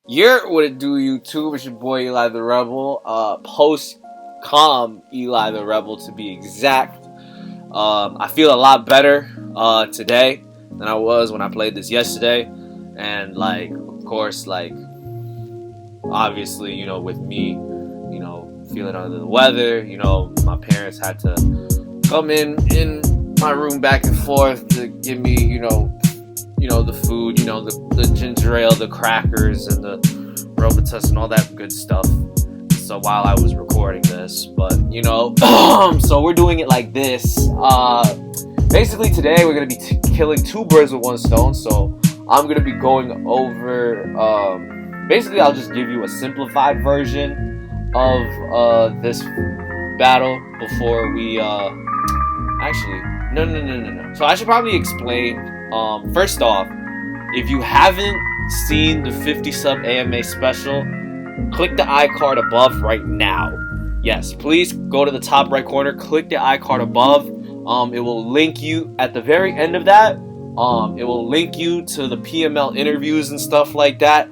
What it do, YouTube? It's your boy Eli the Rebel. Post-com Eli the Rebel, to be exact. I feel a lot better today than I was when I played this yesterday. And, of course, obviously, with me, feeling under the weather, my parents had to come in my room back and forth to give me, the food, the ginger ale, the crackers, and the Robitussin and all that good stuff. So while I was recording this, but so we're doing it like this. Basically today we're gonna be killing two birds with one stone. So I'm gonna be going over. Basically, I'll just give you a simplified version of this battle before we. Actually, no. So I should probably explain. First off, if you haven't seen the 50 sub AMA special, click the iCard above right now. Yes, please go to the top right corner, click the iCard above. It will link you at the very end of that. It will link you to the PML interviews and stuff like that,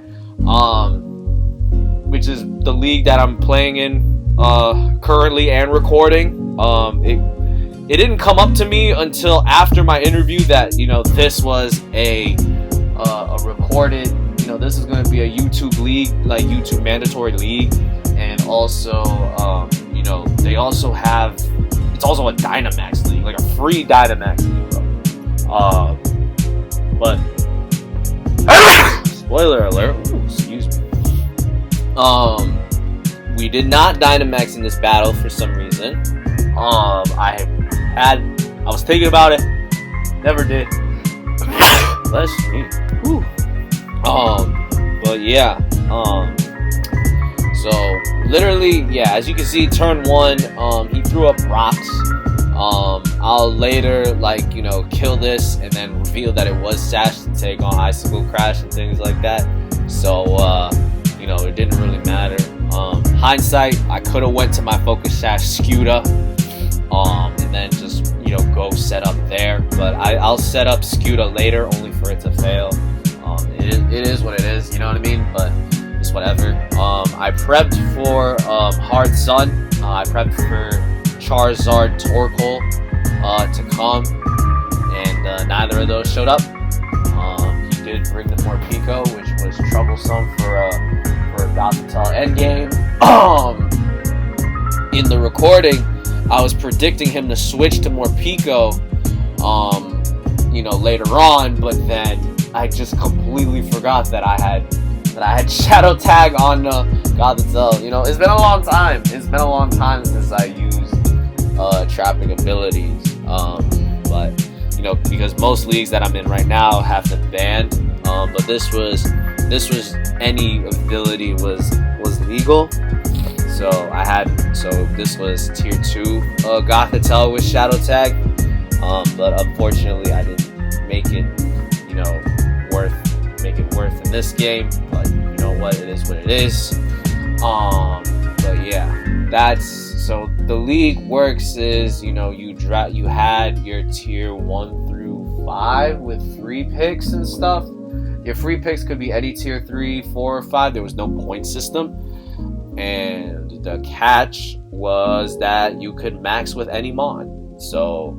which is the league that I'm playing in currently and recording. It didn't come up to me until after my interview that this was a recorded. This is going to be a YouTube league, like YouTube mandatory league, and also they also have, it's also a Dynamax league, like a free Dynamax league, bro. But spoiler alert. Ooh, excuse me. We did not Dynamax in this battle for some reason. I was thinking about it, never did. Bless me. Whew. But yeah. So literally, yeah. As you can see, turn one, he threw up rocks. I'll later, kill this and then reveal that it was Sash to take on Icicle Crash and things like that. So, it didn't really matter. Hindsight, I could have went to my Focus Sash Scuda, and then just, go set up there. But I'll set up Scuda later, only for it to fail. It is what it is, you know what I mean? But it's whatever. I prepped for Hard Sun. I prepped for Charizard Torkoal to come, and neither of those showed up. He did bring the Morpeko, which was troublesome for a Gothitelle endgame. In the recording, I was predicting him to switch to Morpeko, later on, but then I just completely forgot that I had Shadow Tag on Gothitelle. It's been a long time. It's been a long time since I used trapping abilities. But because most leagues that I'm in right now have them banned. But this was any ability was legal. So this was tier 2 Gothitelle with Shadow Tag. But unfortunately I didn't make it worth in this game. But you know what, it is what it is. But yeah, that's so the league works is you had your tier 1 through 5 with free picks and stuff. Your free picks could be any tier 3, 4, or 5. There was no point system. And the catch was that you could max with any mon. So,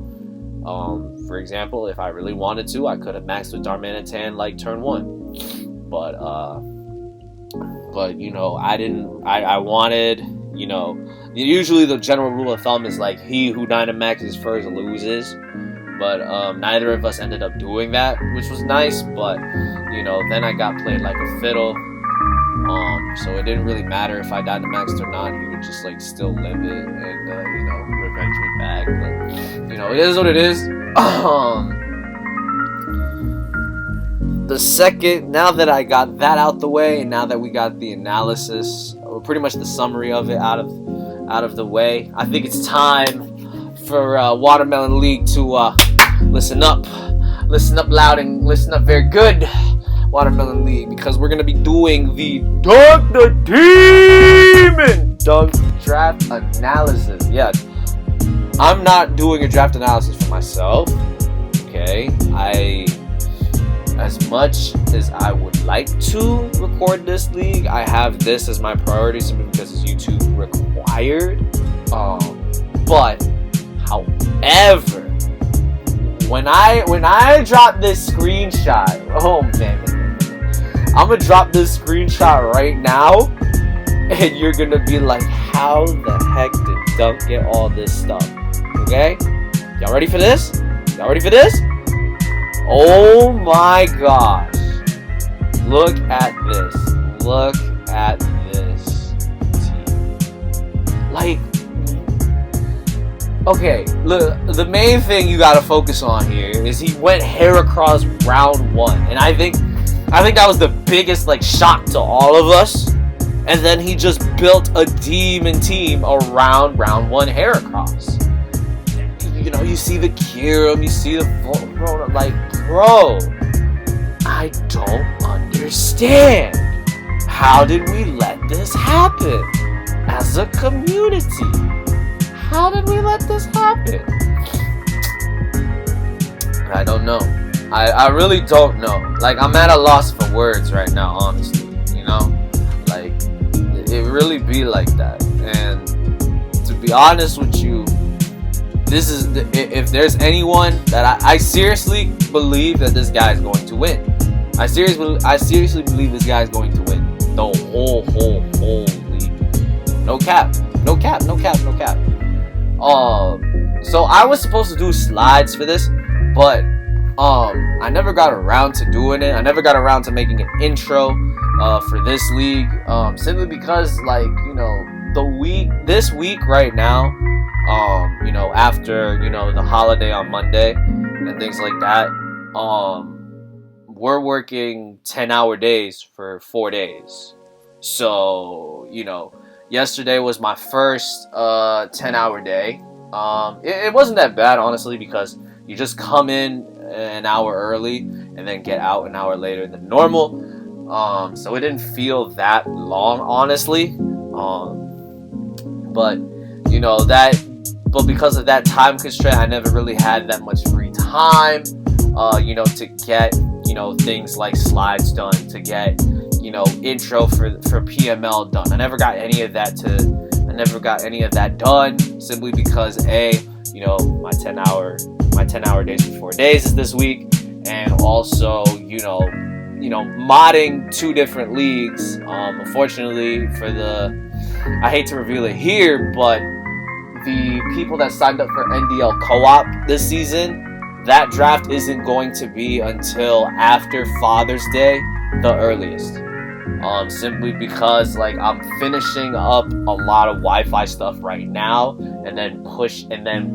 for example, if I really wanted to, I could have maxed with Darmanitan turn 1. But I didn't. I wanted, usually the general rule of thumb is he who Dynamaxes first loses. But neither of us ended up doing that, which was nice. But then I got played like a fiddle. So it didn't really matter if I Dynamaxed or not. He would just still live it and revenge me back. But it is what it is. The second, now that I got that out the way, and now that we got the analysis, or pretty much the summary of it out of the way, I think it's time for Watermelon League to listen up loud and listen up very good. Watermelon League, because we're gonna be doing the Dunk the Demon Dunk draft analysis. Yeah, I'm not doing a draft analysis for myself. Okay, as much as I would like to record this league, I have this as my priority simply because it's YouTube required. But however, when I drop this screenshot, oh man, I'm gonna drop this screenshot right now, and you're gonna be like, how the heck did Dunk get all this stuff? Okay, y'all ready for this? Y'all ready for this? Oh my gosh. Look at this. Look at this team. Like, okay, look, the main thing you gotta focus on here is he went Heracross round 1. And I think that was the biggest like shock to all of us. And then he just built a demon team around round 1 Heracross. You know, you see the Kirim, you see the Voltron, like, bro, I don't understand. How did we let this happen as a community? How did we let this happen? I don't know. I really don't know. Like, I'm at a loss for words right now, honestly. You know? Like, it really be like that. And to be honest with you, this is if there's anyone that I seriously believe that this guy is going to win. I seriously believe this guy is going to win the whole league. No cap. So I was supposed to do slides for this, but I never got around to doing it. I never got around to making an intro for this league, simply because, like, you know, this week right now, you know, after, you know, the holiday on Monday and things like that, we're working 10-hour days for 4 days. So, you know, yesterday was my first 10-hour day. It wasn't that bad, honestly, because you just come in an hour early and then get out an hour later than normal. So it didn't feel that long, honestly. But, you know, but because of that time constraint, I never really had that much free time, you know, to get, you know, things like slides done, to get, you know, intro for PML done. I never got any of that done, simply because you know, my 10-hour days for 4 days is this week, and also, you know, modding 2 different leagues. Unfortunately, I hate to reveal it here, but the people that signed up for NDL Co-op this season, that draft isn't going to be until after Father's Day, the earliest. Simply because, like, I'm finishing up a lot of Wi-Fi stuff right now, and then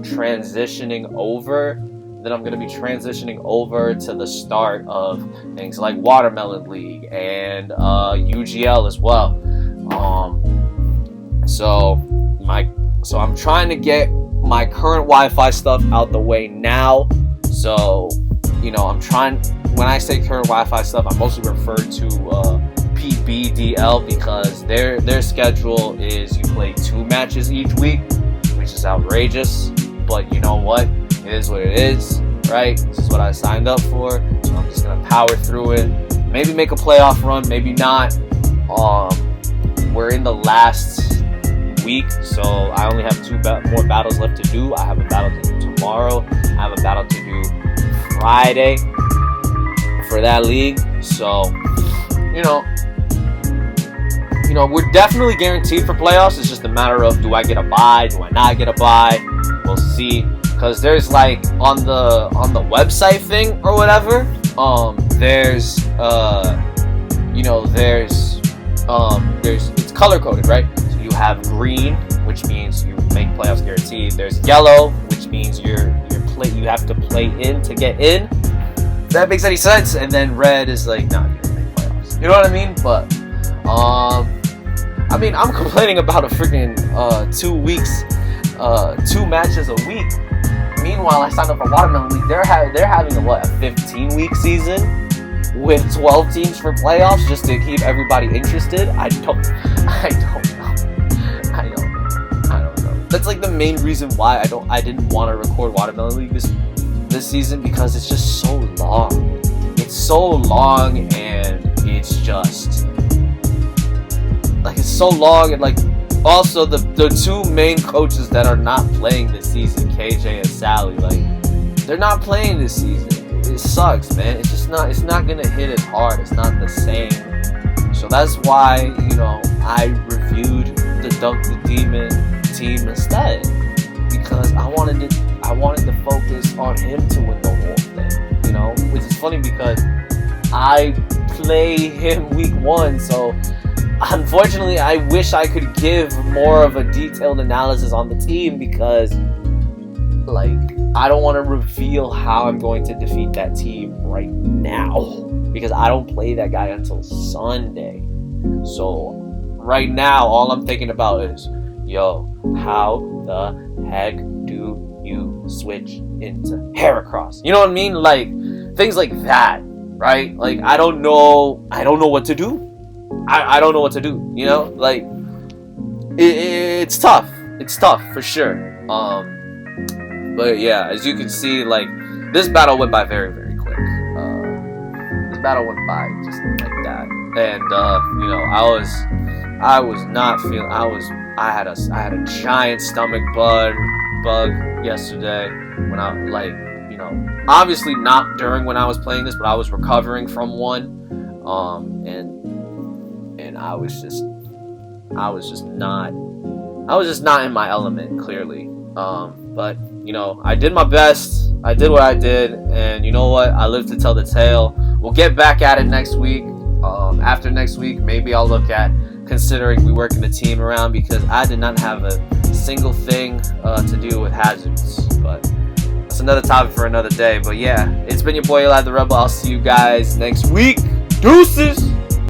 transitioning over. Then I'm going to be transitioning over to the start of things like Watermelon League and UGL as well. So I'm trying to get my current Wi-Fi stuff out the way now. So, you know, when I say current Wi-Fi stuff, I mostly refer to PBDL, because their schedule is you play 2 matches each week, which is outrageous. But you know what? It is what it is, right? This is what I signed up for, so I'm just gonna power through it. Maybe make a playoff run, maybe not. We're in the last week, so I only have 2 more battles left to do. I have a battle to do tomorrow. I have a battle to do Friday for that league. So, you know, we're definitely guaranteed for playoffs. It's just a matter of, do I get a bye? Do I not get a bye? We'll see. Because there's, like, on the website thing or whatever, there's it's color coded, right? So you have green, which means you make playoffs guaranteed. There's yellow, which means you have to play in to get in. If that makes any sense. And then red is like, no, you don't make playoffs. You know what I mean? But I mean, I'm complaining about a freaking 2 weeks, 2 matches a week. Meanwhile, I signed up for Watermelon League. They're having a 15-week season with 12 teams for playoffs just to keep everybody interested. I don't know. That's like the main reason why I didn't want to record Watermelon League this season, because it's just so long. it's so long, and it's just like it's so long, and like also the two main coaches that are not playing this season, KJ and Sally, like they're not playing this season. It sucks, man. It's just not. It's not gonna hit as hard. It's not the same. So that's why I reviewed the Dunk the Demon team instead, because I wanted to focus on him to win the whole thing. Which is funny because I play him week 1, so unfortunately I wish I could give more of a detailed analysis on the team, because like I don't want to reveal how I'm going to defeat that team right now, because I don't play that guy until Sunday. So right now all I'm thinking about is, how the heck do you switch into Heracross? You know what I mean? Like things like that, right? Like I don't know what to do. I don't know what to do. Like it's tough. It's tough for sure. But yeah, as you can see, like this battle went by very, very quick. This battle went by just like that, and I was not feeling. I had a giant stomach bug yesterday when obviously not during when I was playing this, but I was recovering from one, and I was just not in my element, clearly. But I did my best. I did what I did, and you know what? I live to tell the tale. We'll get back at it next week. After next week, maybe I'll look at considering we working the team around, because I did not have a single thing to do with hazards. But that's another topic for another day. But yeah, it's been your boy Eli the Rebel. I'll see you guys next week. Deuces!